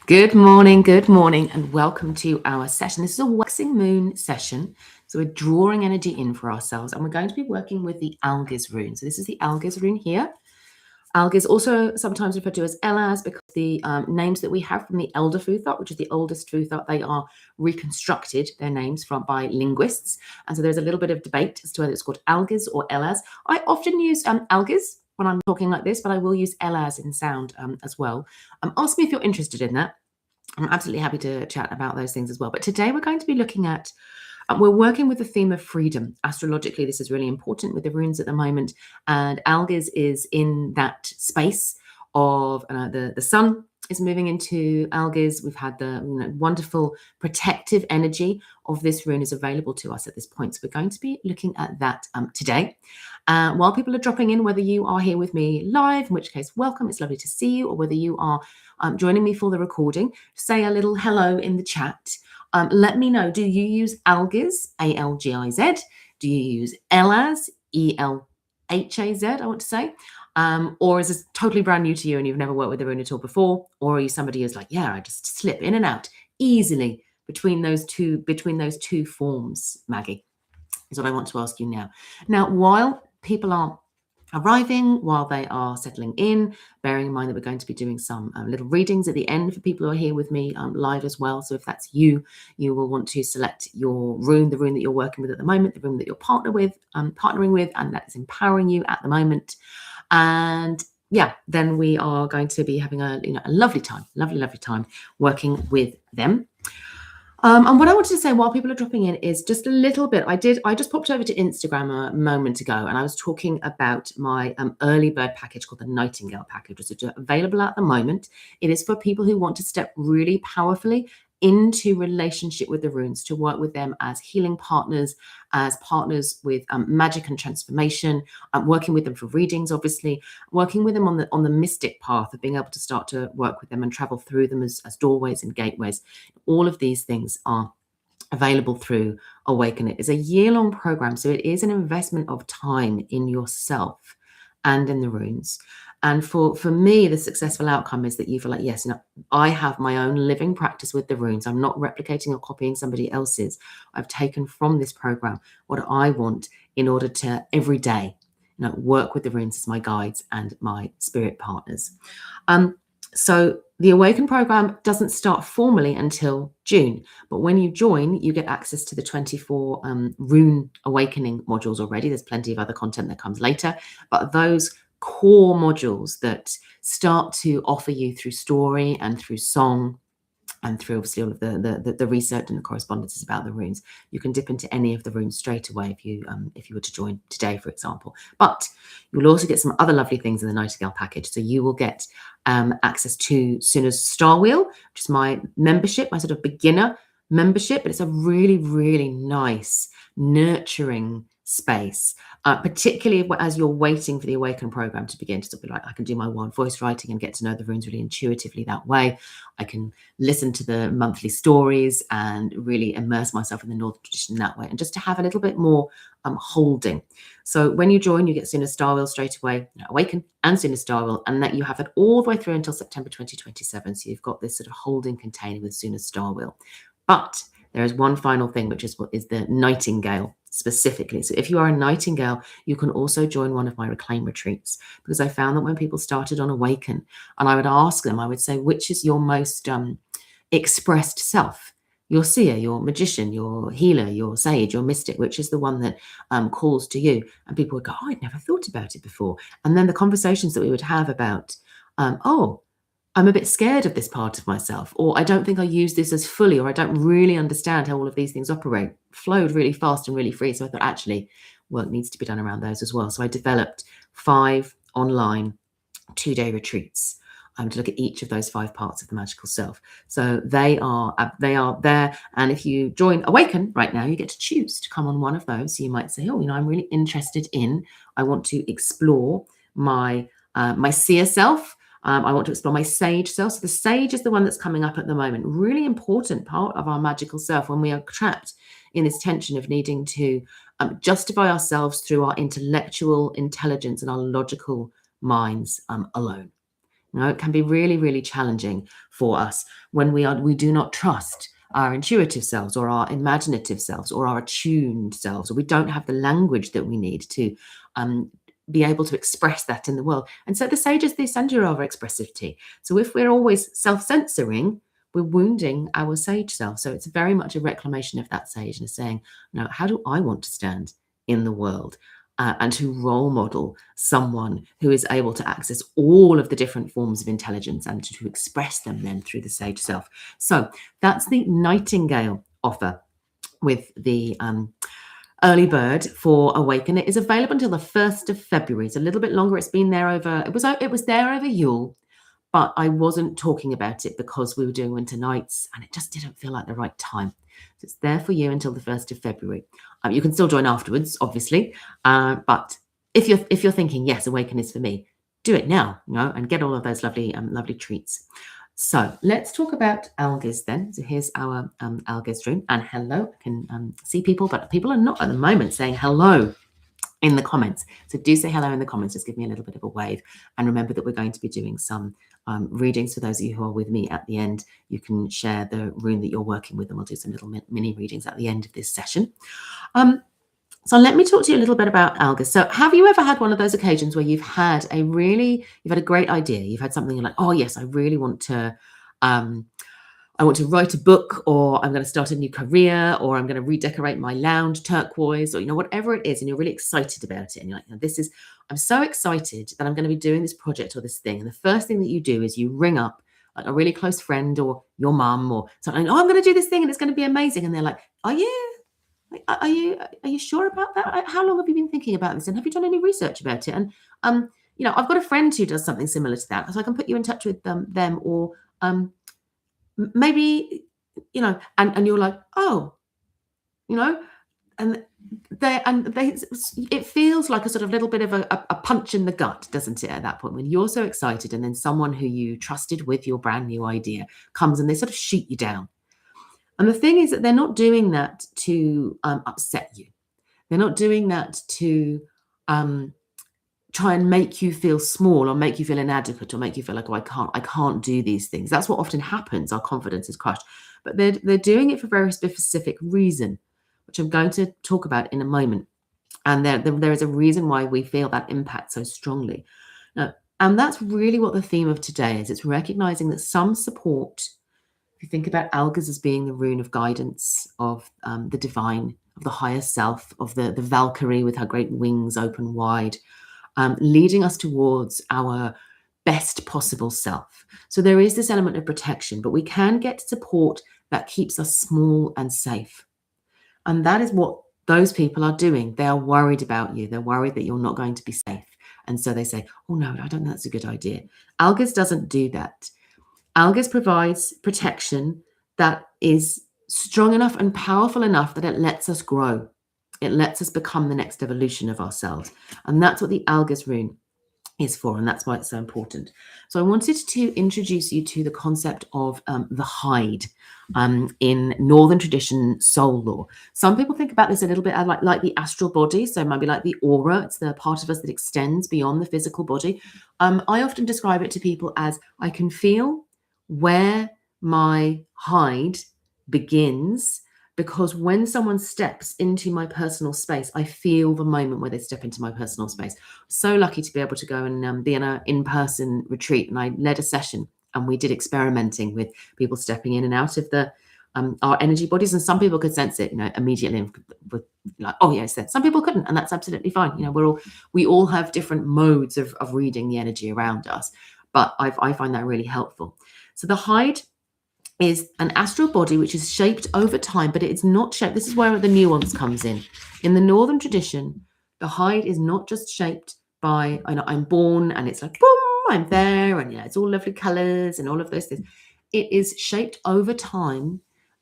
Good morning, and welcome to our session. This is a waxing moon session. So we're drawing energy in for ourselves, and we're going to be working with the Algiz rune. So this is the Algiz rune here. Algiz, also sometimes referred to as Elaz, because the names that we have from the Elder Food Thought, which is the oldest food thought, they are reconstructed, their names by linguists. And so there's a little bit of debate as to whether it's called Algiz or Elaz. I often use Algiz when I'm talking like this, but I will use Elaz in sound as well. Ask me if you're interested in that. I'm absolutely happy to chat about those things as well. But today we're going to be looking at, we're working with the theme of freedom. Astrologically, this is really important with the runes at the moment. And Algiz is in that space of the sun is moving into Algiz. We've had the wonderful protective energy of this rune is available to us at this point. So we're going to be looking at that today. While people are dropping in, whether you are here with me live, in which case, welcome. It's lovely to see you, or whether you are joining me for the recording, say a little hello in the chat. Let me know, do you use Algiz, A-L-G-I-Z? Do you use Elaz, E-L-H-A-Z, I want to say? Or is this totally brand new to you and you've never worked with the rune at all before? Or are you somebody who's like, yeah, I just slip in and out easily between those two forms, Maggie? Is what I want to ask you now. Now, while people are arriving, while they are settling in, bearing in mind that we're going to be doing some little readings at the end for people who are here with me live as well. So if that's you, you will want to select your rune, the rune that you're working with at the moment, the rune that you're partnering with, and that is empowering you at the moment. And yeah, then we are going to be having a lovely time working with them. And what I wanted to say while people are dropping in is just a little bit. I just popped over to Instagram a moment ago, and I was talking about my early bird package called the Nightingale package, which is available at the moment. It is for people who want to step really powerfully into relationship with the runes, to work with them as healing partners, as partners with magic and transformation, working with them for readings, obviously, working with them on the mystic path of being able to start to work with them and travel through them as doorways and gateways. All of these things are available through Awaken It. It's a year-long program, so it is an investment of time in yourself and in the runes. And for me, the successful outcome is that you feel like, yes, I have my own living practice with the runes. I'm not replicating or copying somebody else's. I've taken from this program what I want in order to every day work with the runes as my guides and my spirit partners. So the Awaken program doesn't start formally until June, but when you join, you get access to the 24 rune awakening modules already. There's plenty of other content that comes later, but those core modules that start to offer you through story and through song and through obviously all of the research and the correspondences about the runes, you can dip into any of the runes straight away if you were to join today, for example. But you'll also get some other lovely things in the Nightingale package. So you will get access to Suna's Star Wheel, which is my membership, my sort of beginner membership, but it's a really, really nice, nurturing space, particularly as you're waiting for the Awaken program to begin, to sort of be like, I can do my wild voice writing and get to know the runes really intuitively that way. I can listen to the monthly stories and really immerse myself in the Northern tradition that way, and just to have a little bit more holding. So when you join, you get Suna's Star Wheel straight away, Awaken and Suna's Star Wheel, and that you have it all the way through until September 2027. So you've got this sort of holding container with Suna's Star Wheel. But there is one final thing, which is the Nightingale specifically. So if you are a Nightingale, you can also join one of my Reclaim retreats, because I found that when people started on Awaken, and I would ask them, I would say, which is your most expressed self? Your seer, your magician, your healer, your sage, your mystic, which is the one that calls to you? And people would go, oh, I'd never thought about it before. And then the conversations that we would have about, I'm a bit scared of this part of myself, or I don't think I use this as fully, or I don't really understand how all of these things operate, flowed really fast and really free. So I thought, actually, work needs to be done around those as well. So I developed 5 online 2-day retreats to look at each of those 5 parts of the magical self. So they are there. And if you join Awaken right now, you get to choose to come on one of those. So you might say, oh, I'm really interested in, I want to explore my seer self. I want to explore my sage self. So the sage is the one that's coming up at the moment. Really important part of our magical self when we are trapped in this tension of needing to justify ourselves through our intellectual intelligence and our logical minds alone. It can be really, really challenging for us when we do not trust our intuitive selves or our imaginative selves or our attuned selves, or we don't have the language that we need to be able to express that in the world. And so the sages, they center over expressivity. So if we're always self-censoring, we're wounding our sage self. So it's very much a reclamation of that sage and saying, no, how do I want to stand in the world? And to role model someone who is able to access all of the different forms of intelligence and to express them then through the sage self. So that's the Nightingale offer with the early bird for Awaken. It is available until the 1st of February. It's a little bit longer. It's been there over, it was there over Yule, but I wasn't talking about it because we were doing winter nights and it just didn't feel like the right time. So it's there for you until the 1st of February. You can still join afterwards, obviously, but if you're thinking, yes, Awaken is for me, do it now, and get all of those lovely treats. So let's talk about Algiz then. So here's our Algiz rune. And hello, I can see people, but people are not at the moment saying hello in the comments. So do say hello in the comments. Just give me a little bit of a wave. And remember that we're going to be doing some readings for those of you who are with me at the end. You can share the rune that you're working with and we'll do some little mini readings at the end of this session. So let me talk to you a little bit about Algiz. So have you ever had one of those occasions where you've had a great idea? You've had something you're like, oh yes, I really want to, I want to write a book, or I'm going to start a new career, or I'm going to redecorate my lounge turquoise, or, whatever it is. And you're really excited about it. And you're like, I'm so excited that I'm going to be doing this project or this thing. And the first thing that you do is you ring up like a really close friend or your mum or something. Oh, I'm going to do this thing and it's going to be amazing. And they're like, are you sure about that? How long have you been thinking about this? And have you done any research about it? And, I've got a friend who does something similar to that. So I can put you in touch with them or maybe, and you're like, oh, and it feels like a sort of little bit of a punch in the gut, doesn't it, at that point when you're so excited and then someone who you trusted with your brand new idea comes and they sort of shoot you down. And the thing is that they're not doing that to upset you. They're not doing that to try and make you feel small or make you feel inadequate or make you feel like, oh, I can't do these things. That's what often happens. Our confidence is crushed. But they're doing it for a very specific reason, which I'm going to talk about in a moment. And there is a reason why we feel that impact so strongly. Now, and that's really what the theme of today is. It's recognizing that some support, if you think about Algiz as being the rune of guidance, of the divine, of the higher self, of the Valkyrie with her great wings open wide, leading us towards our best possible self. So there is this element of protection, but we can get support that keeps us small and safe. And that is what those people are doing. They are worried about you. They're worried that you're not going to be safe. And so they say, oh no, I don't think that's a good idea. Algiz doesn't do that. Algiz provides protection that is strong enough and powerful enough that it lets us grow. It lets us become the next evolution of ourselves. And that's what the Algiz rune is for, and that's why it's so important. So I wanted to introduce you to the concept of the hide in Northern tradition soul law. Some people think about this a little bit like the astral body, so maybe like the aura. It's the part of us that extends beyond the physical body. I often describe it to people as I can feel where my hide begins, because when someone steps into my personal space, I feel the moment where they step into my personal space. So lucky to be able to go and be in an in-person retreat. And I led a session and we did experimenting with people stepping in and out of our energy bodies. And some people could sense it, immediately with like, oh yes, some people couldn't. And that's absolutely fine. We all have different modes of reading the energy around us. But I find that really helpful. So the hide is an astral body which is shaped over time, but it's not shaped. This is where the nuance comes in. In the Northern tradition, the hide is not just shaped by, I'm born and it's like, boom, I'm there, and it's all lovely colors and all of those things. It is shaped over time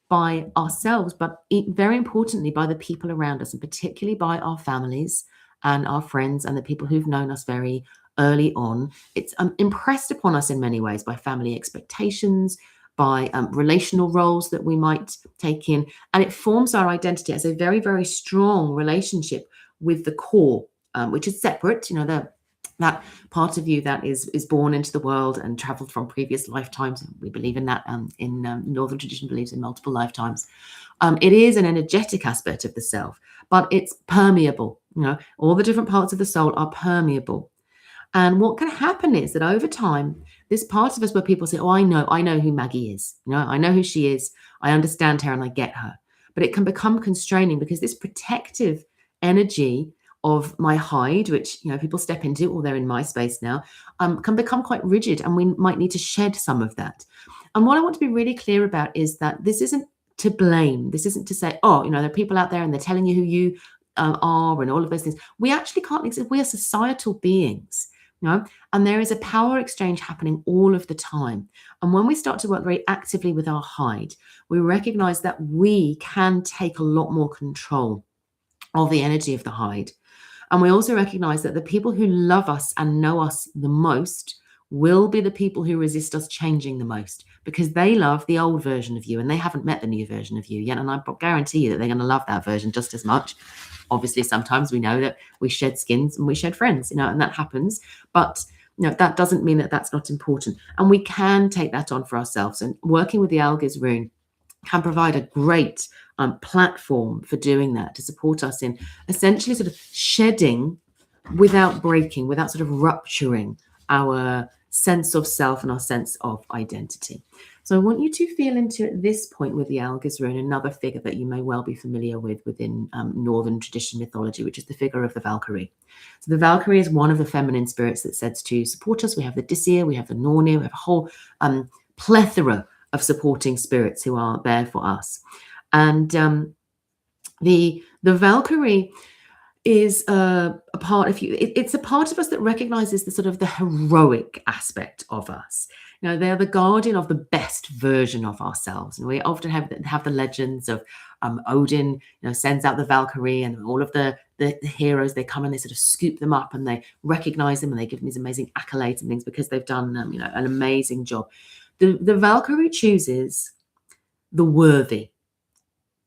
by ourselves, but very importantly by the people around us, and particularly by our families and our friends and the people who've known us very early on. It's impressed upon us in many ways by family expectations, by relational roles that we might take in. And it forms our identity as a very, very strong relationship with the core, which is separate. that part of you that is born into the world and traveled from previous lifetimes. We believe in that. In Northern tradition, believes in multiple lifetimes. It is an energetic aspect of the self, but it's permeable. All the different parts of the soul are permeable. And what can happen is that over time, this part of us where people say, "Oh, I know who Maggie is. I know who she is. I understand her and I get her." But it can become constraining because this protective energy of my hide, which people step into, or they're in my space now, can become quite rigid, and we might need to shed some of that. And what I want to be really clear about is that this isn't to blame. This isn't to say, "Oh, there are people out there and they're telling you who you are," and all of those things. We actually can't exist. We are societal beings. And there is a power exchange happening all of the time. And when we start to work very actively with our hide, we recognize that we can take a lot more control of the energy of the hide. And we also recognize that the people who love us and know us the most will be the people who resist us changing the most, because they love the old version of you and they haven't met the new version of you yet. And I guarantee you that they're going to love that version just as much. Obviously, sometimes we know that we shed skins and we shed friends, and that happens. But that doesn't mean that that's not important. And we can take that on for ourselves. And working with the Algiz rune can provide a great platform for doing that, to support us in essentially sort of shedding without breaking, without sort of rupturing our sense of self and our sense of identity. So I want you to feel into, at this point with the Algiz rune, another figure that you may well be familiar with within Northern tradition mythology, which is the figure of the Valkyrie. So the Valkyrie is one of the feminine spirits that says to support us. We have the Disir, we have the Nornir, we have a whole plethora of supporting spirits who are there for us. And the Valkyrie is a part of you. It's a part of us that recognizes the sort of the heroic aspect of us. They're the guardian of the best version of ourselves. And we often have the legends of Odin, sends out the Valkyrie, and all of the heroes, they come and they sort of scoop them up and they recognize them and they give them these amazing accolades and things because they've done an amazing job. The Valkyrie chooses the worthy,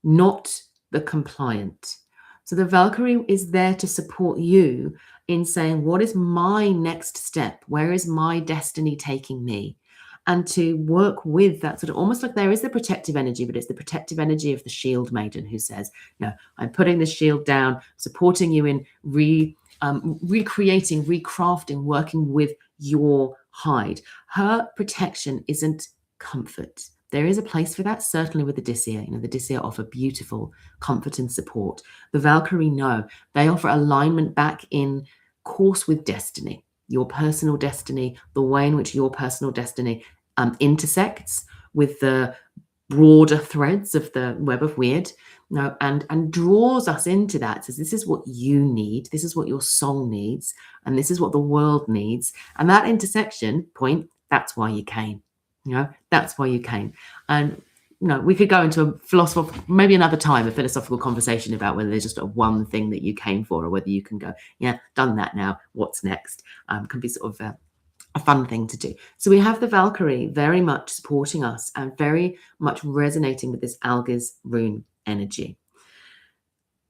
not the compliant. So the Valkyrie is there to support you in saying, what is my next step? Where is my destiny taking me? And to work with that sort of, almost like there is the protective energy, but it's the protective energy of the shield maiden who says, I'm putting the shield down, supporting you in recreating, recrafting, working with your hide. Her protection isn't comfort. There is a place for that, certainly with the Disir. The Disir offer beautiful comfort and support. The Valkyrie, no. They offer alignment back in course with destiny, your personal destiny, the way in which your personal destiny intersects with the broader threads of the web of weird, and draws us into that. Says, this is what you need, this is what your soul needs, and this is what the world needs. And that intersection point, that's why you came. That's why you came. And we could go into a philosophical, maybe another time, a philosophical conversation about whether there's just one thing that you came for, or whether you can go, done that now, what's next? Can be sort of a fun thing to do. So we have the Valkyrie very much supporting us and very much resonating with this Algiz rune energy.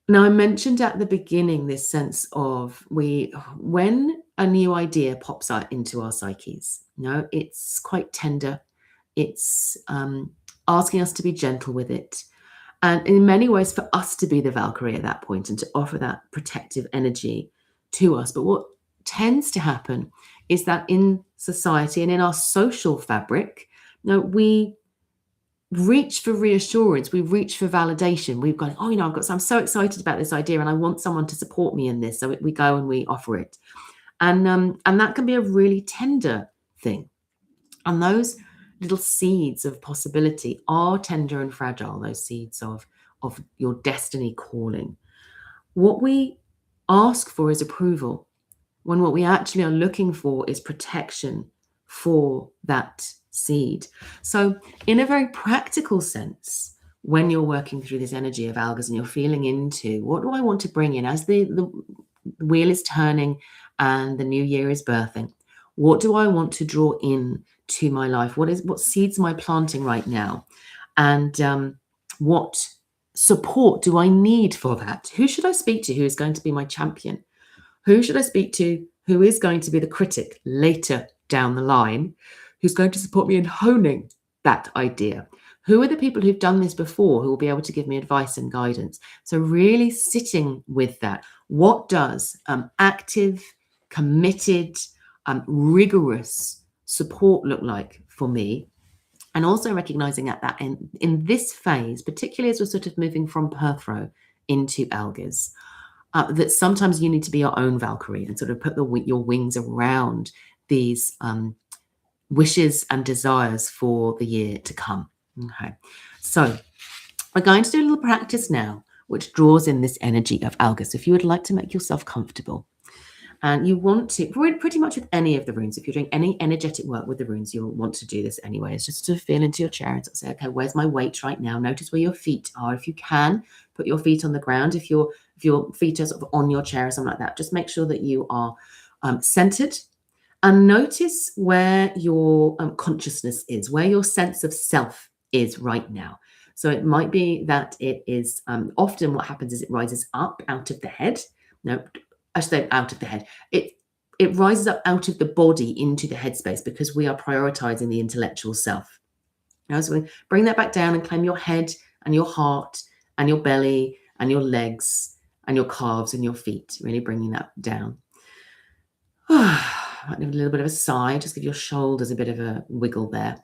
Now, I mentioned at the beginning this sense of when a new idea pops out into our psyches, it's quite tender. It's asking us to be gentle with it. And in many ways, for us to be the Valkyrie at that point and to offer that protective energy to us. But what tends to happen is that in society and in our social fabric, we reach for reassurance, we reach for validation. We've gone, I'm so excited about this idea and I want someone to support me in this. So we go and we offer it. And that can be a really tender thing. And those little seeds of possibility are tender and fragile, those seeds of your destiny calling. What we ask for is approval, when what we actually are looking for is protection for that seed. So in a very practical sense, when you're working through this energy of Algiz and you're feeling into, what do I want to bring in as the wheel is turning and the new year is birthing? What do I want to draw in to my life? What seeds am I planting right now? And what support do I need for that? Who should I speak to who is going to be my champion? Who should I speak to who is going to be the critic later down the line, who's going to support me in honing that idea? Who are the people who've done this before who will be able to give me advice and guidance? So really sitting with that. What does active, committed, rigorous support look like for me? And also recognizing that in this phase, particularly as we're sort of moving from Perthro into Algiz, that sometimes you need to be your own Valkyrie and sort of put your wings around these wishes and desires for the year to come. Okay, so we're going to do a little practice now, which draws in this energy of Algiz. So if you would like to make yourself comfortable, and you want to, pretty much with any of the runes, if you're doing any energetic work with the runes, you'll want to do this anyway. It's just to feel into your chair and say, okay, where's my weight right now? Notice where your feet are. If you can, put your feet on the ground. If your feet are sort of on your chair or something like that, just make sure that you are centered. And notice where your consciousness is, where your sense of self is right now. So it might be that it is often what happens is it rises up out of the head. No, I should say out of the head. It rises up out of the body into the headspace because we are prioritizing the intellectual self. Now, so we bring that back down and claim your head and your heart and your belly and your legs and your calves and your feet, really bringing that down. Might need a little bit of a sigh, just give your shoulders a bit of a wiggle there.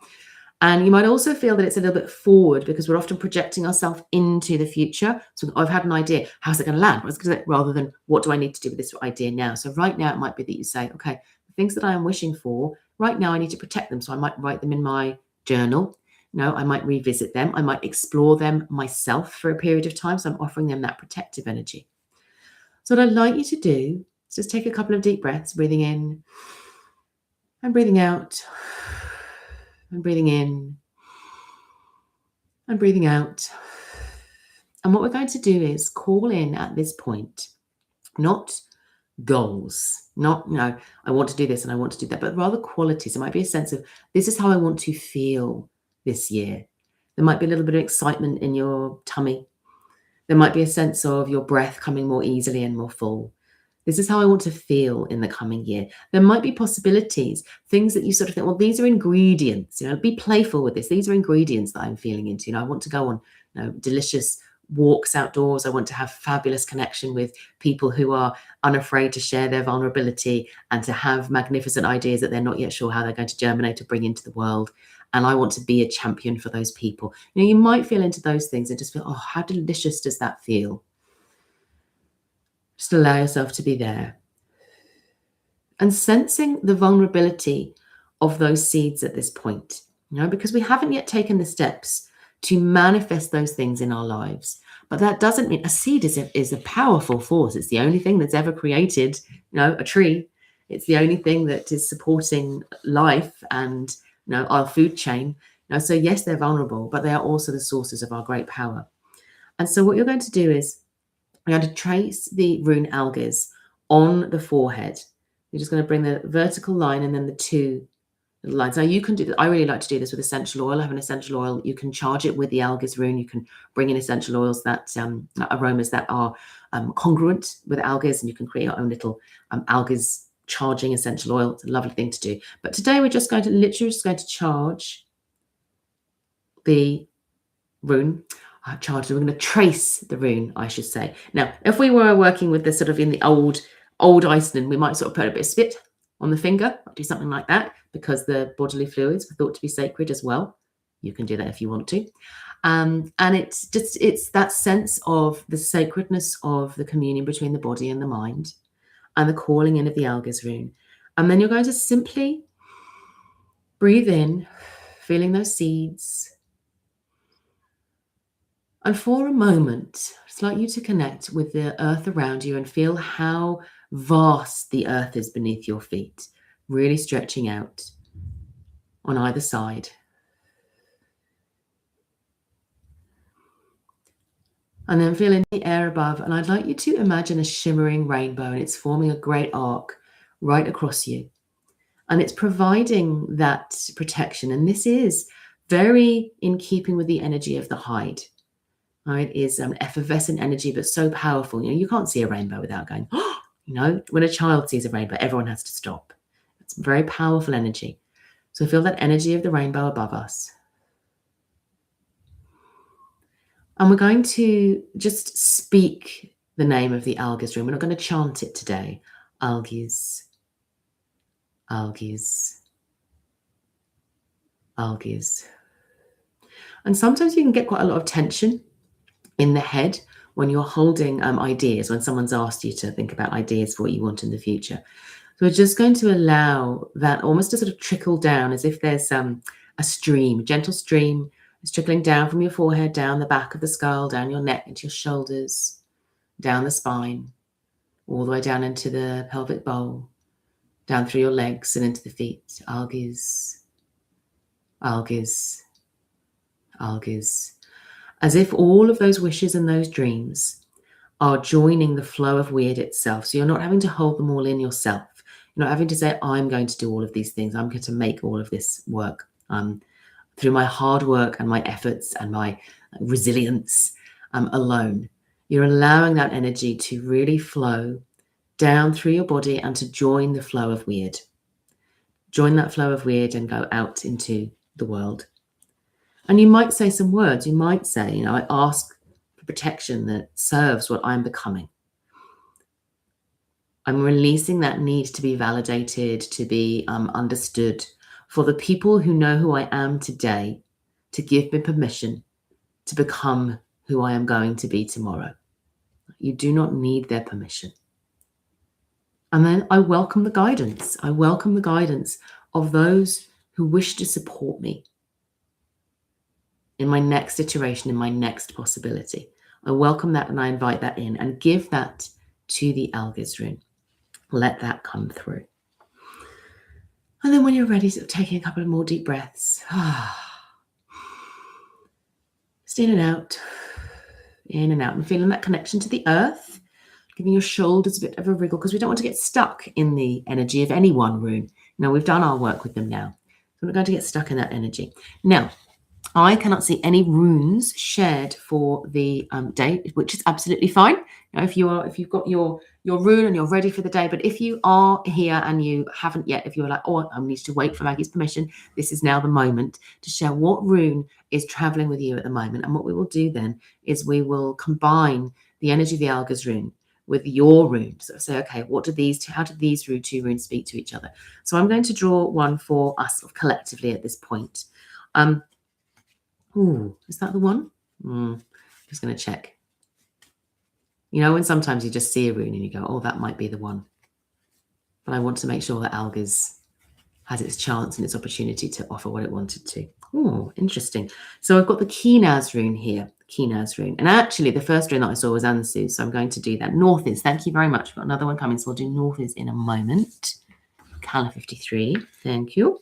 And you might also feel that it's a little bit forward because we're often projecting ourselves into the future. So I've had an idea, how's it going to land? Rather than what do I need to do with this idea now? So right now it might be that you say, okay, the things that I am wishing for, right now I need to protect them. So I might write them in my journal. No, I might revisit them. I might explore them myself for a period of time. So I'm offering them that protective energy. So what I'd like you to do is just take a couple of deep breaths, breathing in and breathing out. And breathing in and breathing out. And what we're going to do is call in at this point, not goals, not, I want to do this and I want to do that, but rather qualities. It might be a sense of, this is how I want to feel this year. There might be a little bit of excitement in your tummy. There might be a sense of your breath coming more easily and more full. This is how I want to feel in the coming year. There might be possibilities, things that you sort of think, well, these are ingredients, be playful with this. These are ingredients that I'm feeling into. I want to go on, delicious walks outdoors. I want to have fabulous connection with people who are unafraid to share their vulnerability and to have magnificent ideas that they're not yet sure how they're going to germinate or bring into the world. And I want to be a champion for those people. You might feel into those things and just feel, oh, how delicious does that feel? Just allow yourself to be there. And sensing the vulnerability of those seeds at this point, because we haven't yet taken the steps to manifest those things in our lives. But that doesn't mean a seed is a powerful force. It's the only thing that's ever created, a tree. It's the only thing that is supporting life and, our food chain. So yes, they're vulnerable, but they are also the sources of our great power. And so what you're going to do is, I'm going to trace the rune Algiz on the forehead. You're just going to bring the vertical line and then the two little lines. Now you can do that. I really like to do this with essential oil. I have an essential oil. You can charge it with the Algiz rune. You can bring in essential oils that aromas that are congruent with Algiz, and you can create your own little Algiz charging essential oil. It's a lovely thing to do. But today we're just going to charge the rune. We're going to trace the rune, I should say. Now, if we were working with this sort of in the old Iceland, we might sort of put a bit of spit on the finger, do something like that, because the bodily fluids are thought to be sacred as well. You can do that if you want to. And it's that sense of the sacredness of the communion between the body and the mind and the calling in of the Algiz rune. And then you're going to simply breathe in, feeling those seeds. And for a moment, I'd like you to connect with the earth around you and feel how vast the earth is beneath your feet, really stretching out on either side. And then feel in the air above. And I'd like you to imagine a shimmering rainbow, and it's forming a great arc right across you. And it's providing that protection. And this is very in keeping with the energy of the hide. It is an effervescent energy, but so powerful. You can't see a rainbow without going, oh, You know, when a child sees a rainbow, everyone has to stop. It's very powerful energy. So feel that energy of the rainbow above us. And we're going to just speak the name of the Algiz rune. We're not going to chant it today. Algiz, Algiz, Algiz. And sometimes you can get quite a lot of tension in the head when you're holding ideas, when someone's asked you to think about ideas for what you want in the future. So we're just going to allow that almost to sort of trickle down as if there's a stream, a gentle stream. It's trickling down from your forehead, down the back of the skull, down your neck, into your shoulders, down the spine, all the way down into the pelvic bowl, down through your legs and into the feet. Algiz, Algiz, Algiz. As if all of those wishes and those dreams are joining the flow of weird itself. So you're not having to hold them all in yourself. You're not having to say, I'm going to do all of these things. I'm going to make all of this work. Through my hard work and my efforts and my resilience alone. You're allowing that energy to really flow down through your body and to join the flow of weird. Join that flow of weird and go out into the world. And you might say some words. You might say, I ask for protection that serves what I'm becoming. I'm releasing that need to be validated, to be understood, for the people who know who I am today to give me permission to become who I am going to be tomorrow. You do not need their permission. And then I welcome the guidance. I welcome the guidance of those who wish to support me in my next iteration, in my next possibility. I welcome that and I invite that in and give that to the Algiz rune. Let that come through. And then when you're ready, sort of taking a couple of more deep breaths. Just in and out, and feeling that connection to the earth, giving your shoulders a bit of a wriggle because we don't want to get stuck in the energy of any one rune. We've done our work with them now. So we're not going to get stuck in that energy. Now, I cannot see any runes shared for the day, which is absolutely fine. If you've got your rune and you're ready for the day, but if you are here and you haven't yet, if you're like, I need to wait for Maggie's permission, this is now the moment to share what rune is traveling with you at the moment. And what we will do then is we will combine the energy of the Algiz rune with your rune. So say, okay, how do these two runes speak to each other? So I'm going to draw one for us collectively at this point. Is that the one? Just going to check. When sometimes you just see a rune and you go, that might be the one. But I want to make sure that Algiz has its chance and its opportunity to offer what it wanted to. Interesting. So I've got the Kinaz rune here, Kinaz rune. And actually, the first rune that I saw was Ansu, so I'm going to do that. North is, thank you very much. We've got another one coming, so we'll do North is in a moment. Color 53, thank you.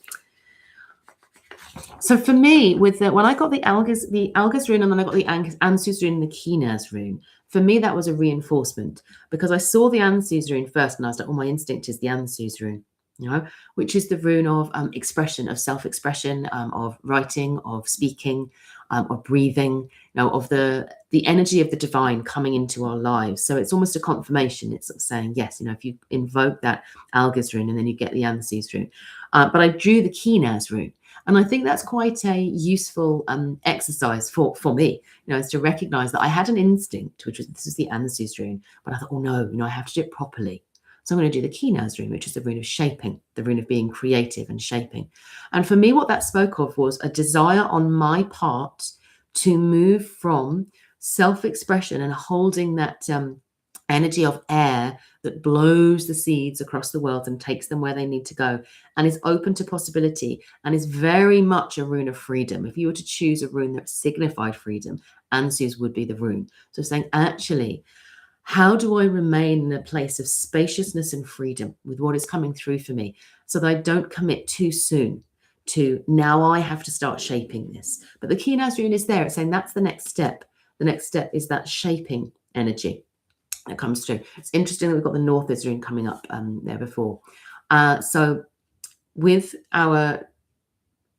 So for me, when I got the Algiz rune and then I got the Ansu's rune and the Kinaz rune, for me that was a reinforcement because I saw the Ansu's rune first and I was like, my instinct is the Ansu's rune, which is the rune of expression, of self-expression, of writing, of speaking, of breathing, of the energy of the divine coming into our lives. So it's almost a confirmation. It's sort of saying, yes, if you invoke that Algiz rune and then you get the Ansu's rune. But I drew the Kinaz rune. And I think that's quite a useful exercise for me, is to recognize that I had an instinct, this is the Ansu's rune, but I thought, no, I have to do it properly. So I'm going to do the Kinaz rune, which is the rune of shaping, the rune of being creative and shaping. And for me, what that spoke of was a desire on my part to move from self-expression and holding that energy of air that blows the seeds across the world and takes them where they need to go and is open to possibility and is very much a rune of freedom. If you were to choose a rune that signified freedom, Ansu's would be the rune. So saying, actually, how do I remain in a place of spaciousness and freedom with what is coming through for me so that I don't commit too soon to now I have to start shaping this. But the Kinaz rune is there. It's saying that's the next step. The next step is that shaping energy that comes through. It's interesting that we've got the North rune coming up there before. So with our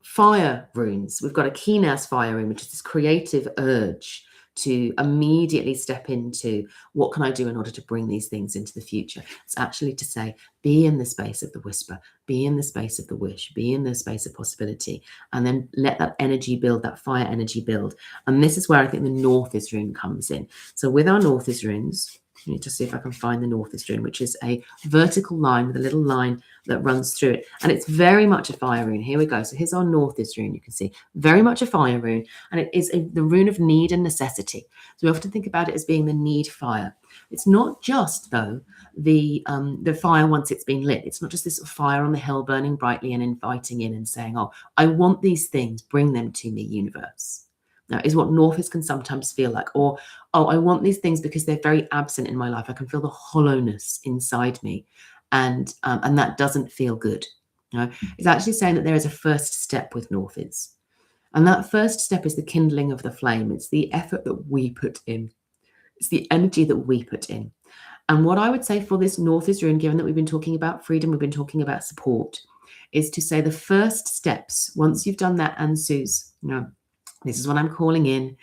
fire runes, we've got a Kinaz fire rune, which is this creative urge to immediately step into what can I do in order to bring these things into the future. It's actually to say, be in the space of the whisper, be in the space of the wish, be in the space of possibility, and then let that energy build, that fire energy build. And this is where I think the Northeast rune comes in. So with our Northeast runes, let me just see if I can find the Northeast rune, which is a vertical line with a little line that runs through it. And it's very much a fire rune. Here we go. So here's our Northeast rune. You can see very much a fire rune. And it is the rune of need and necessity. So we often think about it as being the need fire. It's not just, though, the fire once it's been lit. It's not just this sort of fire on the hill burning brightly and inviting in and saying, oh, I want these things, bring them to me, universe. Now, is what Northeast can sometimes feel like. Or, oh, I want these things because they're very absent in my life. I can feel the hollowness inside me. And that doesn't feel good. You know? It's actually saying that there is a first step with Northeast. And that first step is the kindling of the flame. It's the effort that we put in. It's the energy that we put in. And what I would say for this Northeast rune, given that we've been talking about freedom, we've been talking about support, is to say the first steps, once you've done that Ansus, you know, this is what I'm calling in.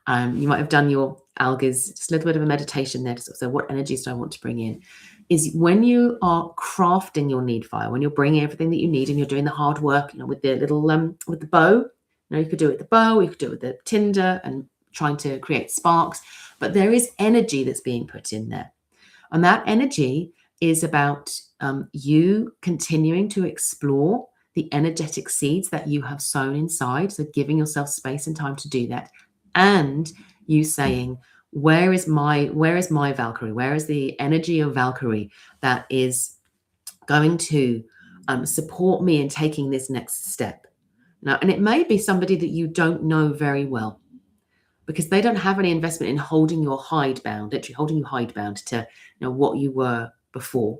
You might have done your Algiz, just a little bit of a meditation there to sort of say, what energies do I want to bring in? Is when you are crafting your need fire, when you're bringing everything that you need and you're doing the hard work, you know, with the little, with the bow. You know, you could do it with the bow, you could do it with the tinder and trying to create sparks, but there is energy that's being put in there. And that energy is about you continuing to explore the energetic seeds that you have sown inside. So giving yourself space and time to do that. And you saying, where is my Valkyrie? Where is the energy of Valkyrie that is going to support me in taking this next step? Now, and it may be somebody that you don't know very well, because they don't have any investment in holding your hidebound, literally holding you hidebound to, you know, what you were before.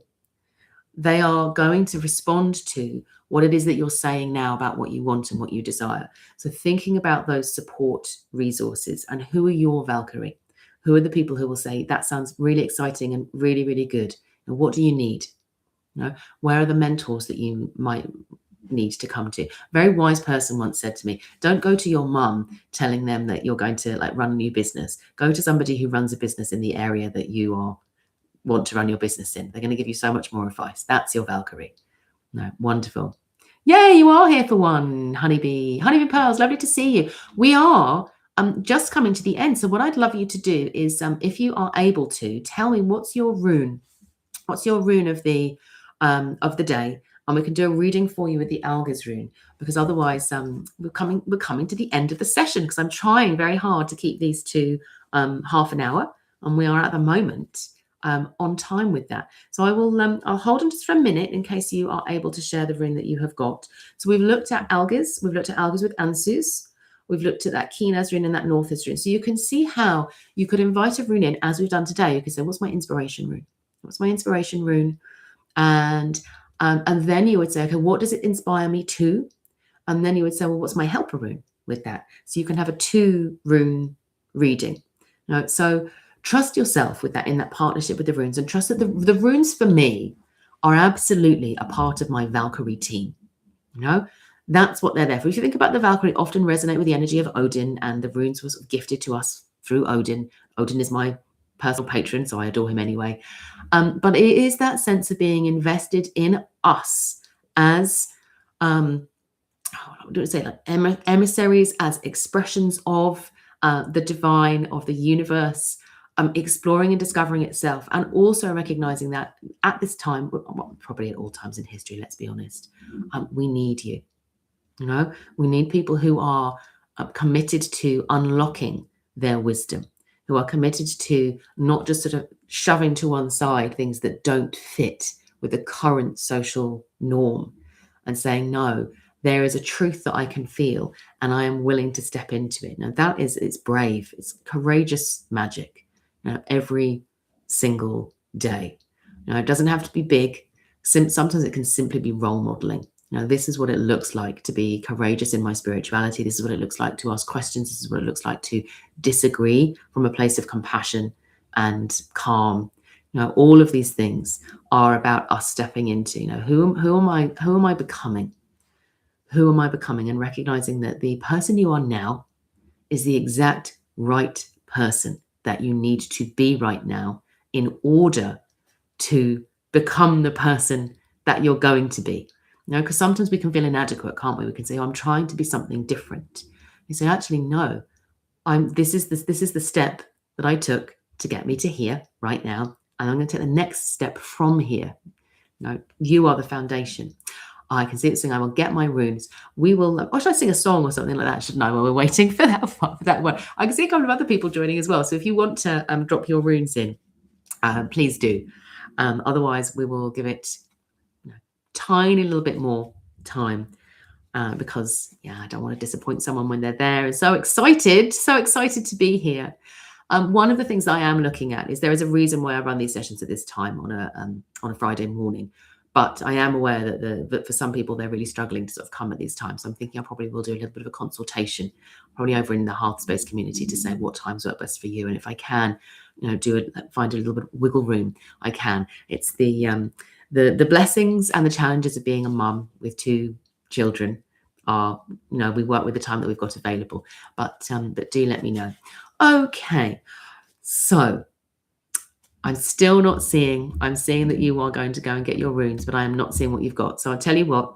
They are going to respond to what it is that you're saying now about what you want and what you desire. So thinking about those support resources and who are your Valkyrie? Who are the people who will say, that sounds really exciting and really, really good. And what do you need? You know, where are the mentors that you might need to come to? A very wise person once said to me, don't go to your mum telling them that you're going to like run a new business. Go to somebody who runs a business in the area that you want to run your business in. They're going to give you so much more advice. That's your Valkyrie. No, wonderful. Yay, you are here for one, Honeybee. Honeybee Pearls, lovely to see you. We are just coming to the end. So what I'd love you to do is, if you are able to, tell me what's your rune. What's your rune of the day? And we can do a reading for you with the Algiz rune, because otherwise we're coming to the end of the session, because I'm trying very hard to keep these to half an hour, and we are at the moment on time with that. So I will I'll hold on just for a minute in case you are able to share the rune that you have got. So we've looked at Algiz, we've looked at Algiz with Ansus, we've looked at that Keenaz rune and that Northeast rune. So you can see how you could invite a rune in, as we've done today. You could say, what's my inspiration rune? What's my inspiration rune? And then you would say, okay, what does it inspire me to? And then you would say, well, what's my helper rune with that? So you can have a 2 rune reading. Now, so trust yourself with that, in that partnership with the runes, and trust that the runes for me are absolutely a part of my Valkyrie team. You know, that's what they're there for. If you think about the Valkyrie, often resonate with the energy of Odin, and the runes were sort of gifted to us through Odin. Odin is my personal patron, so I adore him anyway. But it is that sense of being invested in us as what do I say, like emissaries, as expressions of the divine, of the universe, exploring and discovering itself, and also recognizing that at this time, well, probably at all times in history, let's be honest, we need you. You know, we need people who are committed to unlocking their wisdom, who are committed to not just sort of shoving to one side things that don't fit with the current social norm, and saying, no, there is a truth that I can feel and I am willing to step into it. Now that is, it's brave, it's courageous magic, you know, every single day. Now it doesn't have to be big. Sometimes it can simply be role modeling. Now, this is what it looks like to be courageous in my spirituality. This is what it looks like to ask questions. This is what it looks like to disagree from a place of compassion and calm. You know, all of these things are about us stepping into, you know, who am I becoming? Who am I becoming? And recognizing that the person you are now is the exact right person that you need to be right now in order to become the person that you're going to be. Because sometimes we can feel inadequate, can't we? We can say, oh, I'm trying to be something different. You say, actually, no, this is the step that I took to get me to here right now. And I'm going to take the next step from here. You are the foundation. I can see it saying, I will get my runes. We will, or should I sing a song or something like that? Shouldn't I? While we're waiting for that one. I can see a couple of other people joining as well. So if you want to drop your runes in, please do. Otherwise, we will give it tiny little bit more time because, I don't want to disappoint someone when they're there and so excited to be here. One of the things I am looking at is there is a reason why I run these sessions at this time on a Friday morning. But I am aware that for some people, they're really struggling to sort of come at these times. So I'm thinking I probably will do a little bit of a consultation, probably over in the Hearth Space community, to say what times work best for you. And if I can, find a little bit of wiggle room, I can. It's the blessings and the challenges of being a mum with 2 children are, we work with the time that we've got available. But do let me know. Okay, so I'm still not seeing. I'm seeing that you are going to go and get your runes, but I am not seeing what you've got. So I'll tell you what,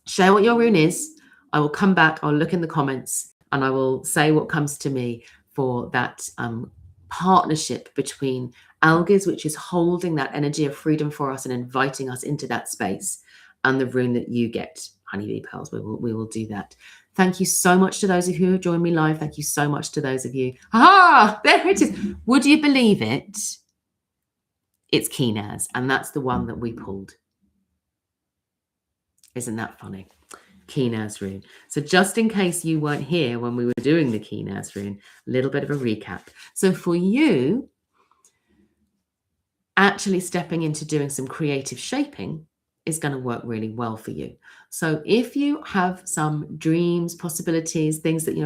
share what your rune is. I will come back. I'll look in the comments and I will say what comes to me for that partnership between Algiz, which is holding that energy of freedom for us and inviting us into that space, and the rune that you get, Honeybee Pearls. We will do that. Thank you so much to those of you who have joined me live. Thank you so much to those of you. There it is. Would you believe it? It's Kinaz, and that's the one that we pulled. Isn't that funny? Kinaz rune. So just in case you weren't here when we were doing the Kinaz rune, a little bit of a recap. So for you, actually stepping into doing some creative shaping is going to work really well for you. So if you have some dreams, possibilities, things that,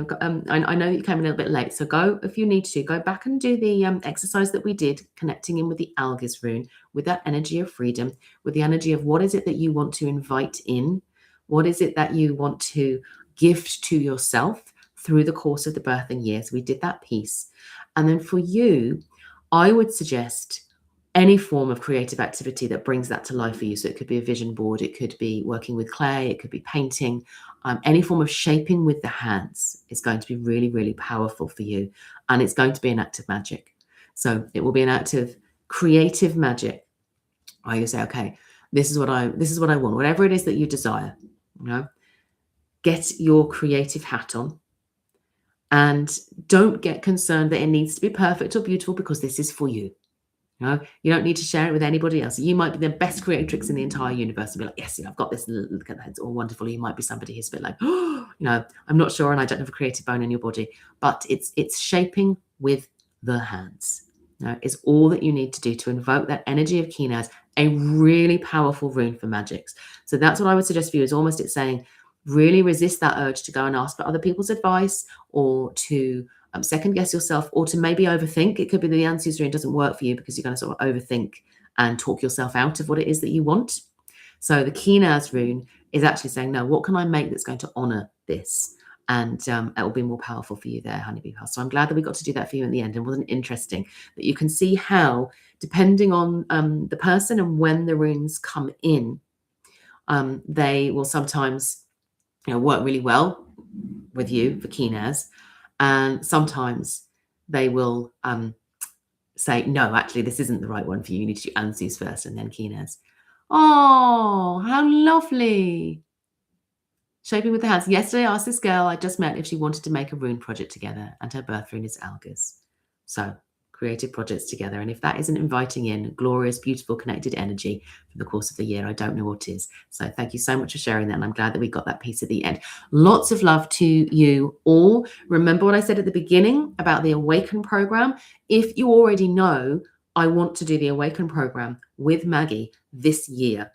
I know that you came a little bit late. So go, if you need to, go back and do the exercise that we did, connecting in with the Algiz rune, with that energy of freedom, with the energy of what is it that you want to invite in? What is it that you want to gift to yourself through the course of the birthing years? We did that piece. And then for you, I would suggest any form of creative activity that brings that to life for you. So it could be a vision board, it could be working with clay, it could be painting, any form of shaping with the hands is going to be really, really powerful for you. And it's going to be an act of magic. So it will be an act of creative magic. Where you say, okay, this is what I want, whatever it is that you desire, get your creative hat on. And don't get concerned that it needs to be perfect or beautiful, because this is for you. You don't need to share it with anybody else. You might be the best creatrix in the entire universe and be like, yes, I've got this. Look at that. It's all wonderful. You might be somebody who's a bit like, I'm not sure, and I don't have a creative bone in your body. But it's shaping with the hands. Is all that you need to do to invoke that energy of Kinaz, a really powerful rune for magics. So that's what I would suggest for you, is almost it's saying, really resist that urge to go and ask for other people's advice, or to second guess yourself, or to maybe overthink. It could be the Algiz rune doesn't work for you because you're going to sort of overthink and talk yourself out of what it is that you want. So the Kinaz rune is actually saying, no, what can I make that's going to honor this? And it will be more powerful for you there, Honeybee Pearl. So I'm glad that we got to do that for you in the end. And wasn't it interesting that you can see how, depending on the person and when the runes come in, they will sometimes work really well with you for Kinaz. And sometimes they will say, no, actually, this isn't the right one for you. You need to do Algiz first and then Kinaz. Oh, how lovely. Shaping with the hands. Yesterday, I asked this girl I just met if she wanted to make a rune project together, and her birth rune is Algiz. So creative projects together. And if that isn't inviting in glorious, beautiful, connected energy for the course of the year, I don't know what is. So thank you so much for sharing that. And I'm glad that we got that piece at the end. Lots of love to you all. Remember what I said at the beginning about the Awaken program. If you already know, I want to do the Awaken program with Maggie this year,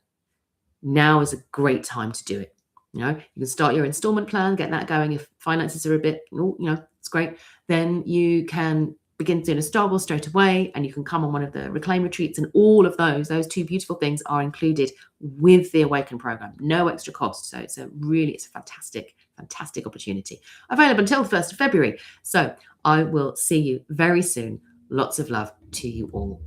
now is a great time to do it. You can start your installment plan, get that going. If finances are a bit, it's great. Then you can begin doing a Star Wars straight away, and you can come on one of the Reclaim retreats, and all of those two beautiful things are included with the Awaken program, no extra cost. So it's a fantastic opportunity. Available until the 1st of February. So I will see you very soon. Lots of love to you all.